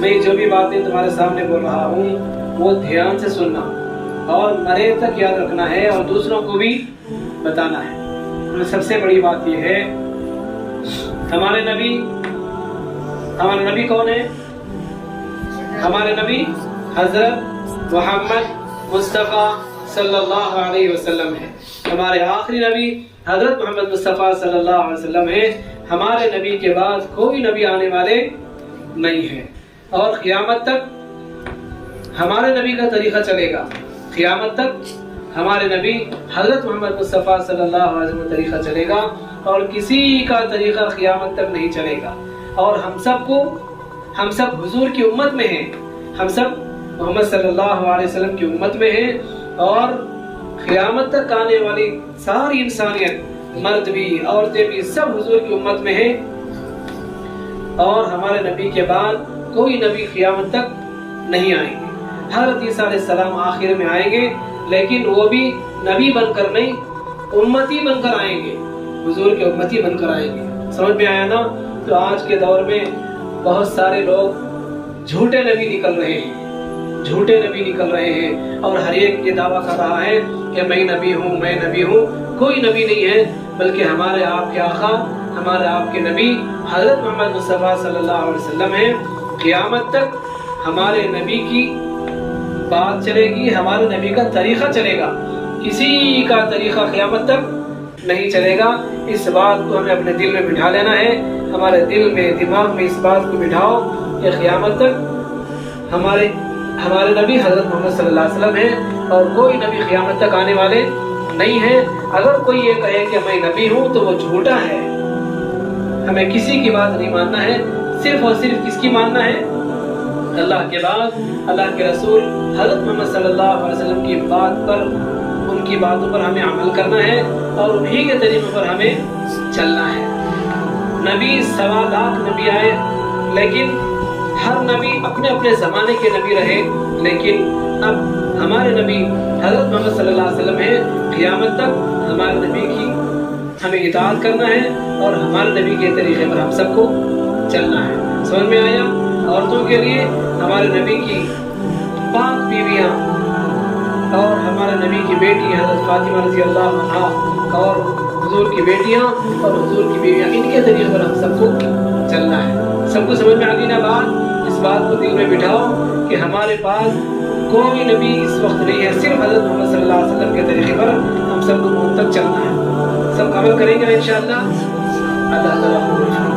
میں جو بھی باتیں تمہارے سامنے بول رہا ہوں وہ دھیان سے سننا اور مرے تک یاد رکھنا ہے اور دوسروں کو بھی بتانا ہے۔ سب سے بڑی بات یہ ہے ہمارے نبی کون ہے؟ ہمارے نبی حضرت محمد مصطفیٰ صلی اللہ علیہ وسلم ہے۔ ہمارے آخری نبی حضرت محمد مصطفیٰ صلی اللہ علیہ وسلم ہے۔ ہمارے نبی کے بعد کوئی نبی آنے والے نہیں ہے اور قیامت تک ہمارے نبی کا طریقہ چلے گا۔ قیامت تک ہمارے نبی حضرت محمد مصطفیٰ صلی اللہ علیہ وسلم کا طریقہ چلے گا اور کسی کا طریقہ قیامت تک نہیں چلے گا۔ اور ہم سب حضور کی امت میں ہیں، ہم سب محمد صلی اللہ علیہ وسلم کی امت میں ہیں اور قیامت تک آنے والی ساری انسانیت، مرد بھی عورتیں بھی، سب حضور کی امت میں ہیں اور ہمارے نبی کے بعد کوئی نبی قیامت تک نہیں آئیں گے۔ حضرت عیسیٰ علیہ السلام آخر میں آئیں گے لیکن وہ بھی نبی بن کر نہیں، امتی بن کر آئیں گے، حضور کے امتی بن کر آئیں گے۔ سمجھ میں آیا نا؟ تو آج کے دور میں بہت سارے لوگ جھوٹے نبی نکل رہے ہیں اور ہر ایک یہ دعویٰ کر رہا ہے کہ میں نبی ہوں۔ کوئی نبی نہیں ہے بلکہ ہمارے آپ کے آقا، ہمارے آپ کے نبی حضرت محمد مصطفیٰ صلی اللہ علیہ وسلم ہیں۔ قیامت تک ہمارے نبی کی بات چلے گی، ہمارے نبی کا طریقہ چلے گا، کسی کا طریقہ قیامت تک نہیں چلے گا۔ اس بات کو ہمیں اپنے دل میں بٹھا لینا ہے، ہمارے دل میں دماغ میں اس بات کو بٹھاؤ کہ قیامت تک ہمارے نبی حضرت محمد صلی اللہ علیہ وسلم ہیں اور کوئی نبی قیامت تک آنے والے نہیں ہیں۔ اگر کوئی یہ کہے کہ میں نبی ہوں تو وہ جھوٹا ہے۔ ہمیں کسی کی بات نہیں ماننا ہے، صرف اور صرف کس کی ماننا ہے؟ اللہ کے بعد اللہ کے رسول حضرت محمد صلی اللہ علیہ وسلم کی بات پر، ان کی باتوں پر ہمیں عمل کرنا ہے اور انہی کے طریقوں پر ہمیں چلنا ہے۔ نبی 1.25 لاکھ نبی آئے لیکن ہر نبی اپنے اپنے زمانے کے نبی رہے، لیکن اب ہمارے نبی حضرت محمد صلی اللہ علیہ وسلم ہے۔ قیامت تک ہمارے نبی کی ہمیں اطاعت کرنا ہے اور ہمارے نبی کے طریقے پر ہم سب کو چلنا ہے۔ سمجھ میں آیا؟ عورتوں کے لیے ہمارے نبی کی پاک بیویاں اور ہمارے نبی کی بیٹی حضرت فاطمہ رضی اللہ عنہا اور حضور کی بیٹیاں اور حضور کی بیویاں، ان کے طریقے پر ہم سب کو چلنا ہے۔ سب کو سمجھ میں آ گئی نا بات؟ اس بات کو دل میں بٹھاؤ کہ ہمارے پاس کوئی نبی اس وقت نہیں ہے، صرف حضرت محمد صلی اللہ علیہ وسلم کے طریقے پر ہم سب کو موت تک چلنا ہے۔ سب عمل کریں گے انشاءاللہ۔ اللہ تعالیٰ